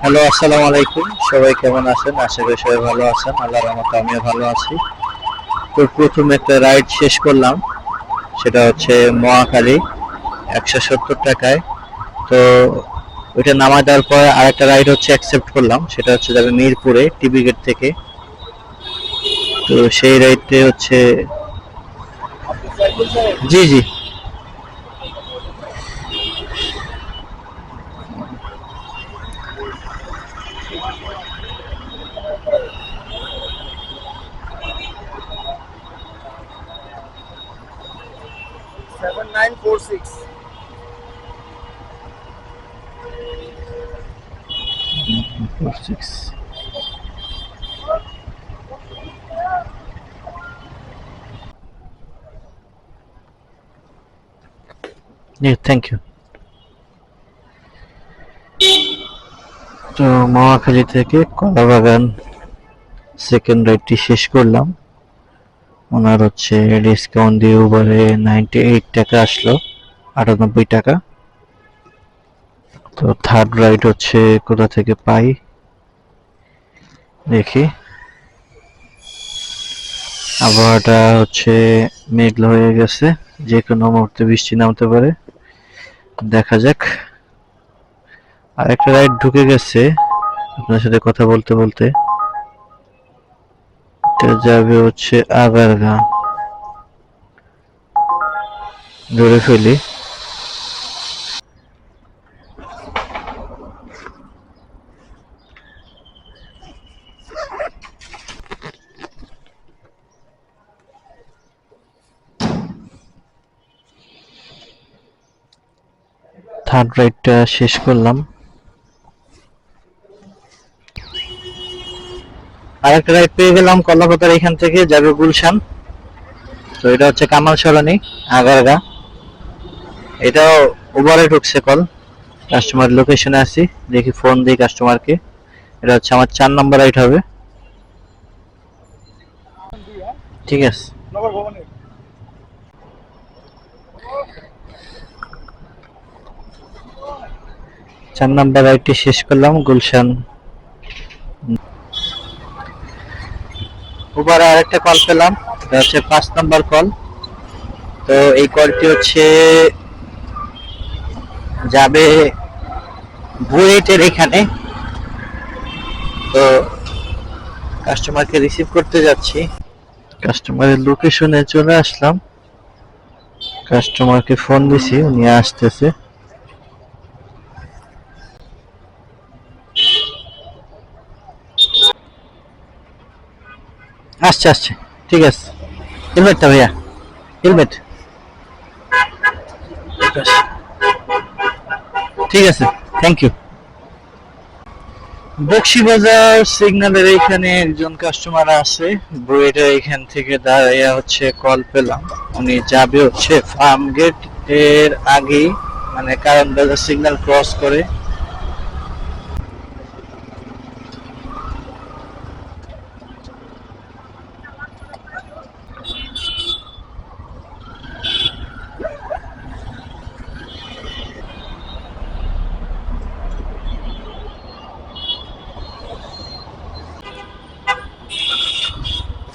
Hello, আসসালামু আলাইকুম। সবাই কেমন আছেন? আশা করি সবাই ভালো আছেন। আল্লাহর রহমতে আমিও ভালো আছি। তো প্রথম একটা রাইড শেষ করলাম, সেটা হচ্ছে মহাখালী 170 টাকায়। তো ওইটা নামায় দেওয়ার পর আরেকটা রাইড হচ্ছে অ্যাকসেপ্ট করলাম, সেটা হচ্ছে যাবে মিরপুরে টিভি গেট থেকে। তো সেই রাইডে হচ্ছে জি জি। Thank you. তো মহাখালী থেকে কলাবাগান সেকেন্ড রাইডটি শেষ করলাম। ওনার হচ্ছে ডিসকাউন্ট দিয়ে ওভারে 98 টাকা আসলো, 98 টাকা। তো থার্ড রাইড হচ্ছে কোথা থেকে পাই দেখি। আবহাওয়াটা হচ্ছে মেঘলা হয়ে গেছে, যে কোনো মুহূর্তে বৃষ্টি নামতে পারে, দেখা যাক। আর একটা রাইড ঢুকে গেছে আপনার সাথে কথা বলতে বলতে, এটা যাবে হচ্ছে আগারগাঁ। ধরে ফেলি। থার্ড রাইডটা শেষ করলাম। আরেকটা রাইড পেয়ে গেলাম কলাপাতার, এখান থেকে যাবে গুলশান। তো এটা হচ্ছে কামাল সরণি আগারগা। এটাও ওভারে ঢুকছে কল। কাস্টমার লোকেশনে আছি, দেখি ফোন দিই কাস্টমারকে। এটা হচ্ছে আমার 4 নম্বর রাইড হবে। ঠিক আছে। 4 নম্বর রাইডটি শেষ করলাম গুলশান। ওভারে আরেকটা কল পেলাম, এটা হচ্ছে 5 নম্বর কল। তো এই কলটি হচ্ছে যাবে বুয়েটের এখানে। তো কাস্টমারকে রিসিভ করতে যাচ্ছি, কাস্টমারের লোকেশনে চলে আসলাম। কাস্টমারকে ফোন দিছি, উনি আসতেছে। আসছে আসছে, ঠিক আছে। হেলমেটটা ভাইয়া, হেলমেট। ঠিক আছে, থ্যাংক ইউ। বক্সিবাজার সিগন্যালের এখানে একজন কাস্টমার আছে, বুয়েটের এখান থেকে দাঁড়াইয়া হচ্ছে কল পেলাম। উনি যাবে হচ্ছে ফার্ম গেট এর আগেই, মানে কারণ বাজার সিগন্যাল ক্রস করে।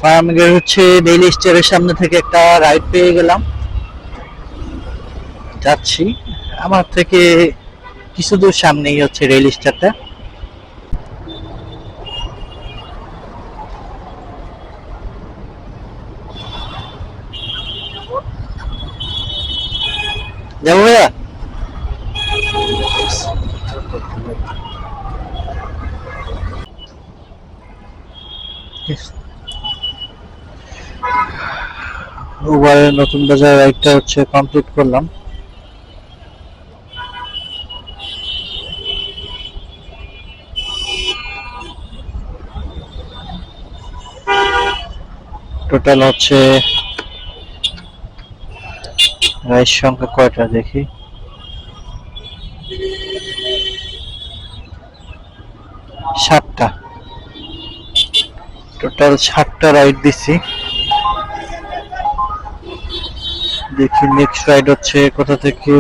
ফার্ম গেট হচ্ছে ডেইলি স্টারের সামনে থেকে একটা রাইড পেয়ে গেলাম, যাচ্ছি। আমার থেকে কিছু দূর সামনেই হচ্ছে রেল স্টারটা। যাবো ভাইয়া। ওভারের নতুন বাজার রাইডটা হচ্ছে কমপ্লিট করলাম। টোটাল হচ্ছে রাইড সংখ্যা কয়টা দেখি। 7টা। টোটাল 7টা রাইড দিছি। দেখি নেক্সট রাইড হচ্ছে কোথা থেকে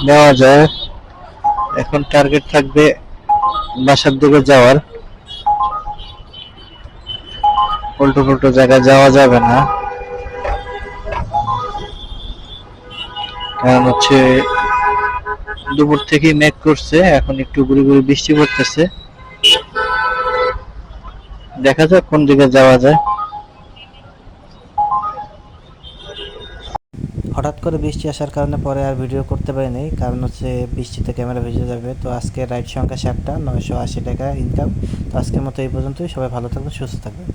নেওয়া যায়। এখন টার্গেট থাকবে বাসার দিকে যাওয়ার। উল্টো পুল্টো জায়গায় যাওয়া যাবে না, কারণ হচ্ছে দুপুর থেকেই মেঘ করছে, এখন একটু গুড়ি গুড়ি বৃষ্টি পড়তেছে। দেখা যাক কোন দিকে যাওয়া যায়। হঠাৎ করে বৃষ্টি আসার কারণে পরে আর ভিডিও করতে পারিনি, কারণ হচ্ছে বৃষ্টিতে ক্যামেরা ভিজে যাবে। তো আজকে রাইড সংখ্যা 7টা, 980 টাকা ইনকাম। তো আজকের মতো এই পর্যন্তই। সবাই ভালো থাকবেন, সুস্থ থাকবেন।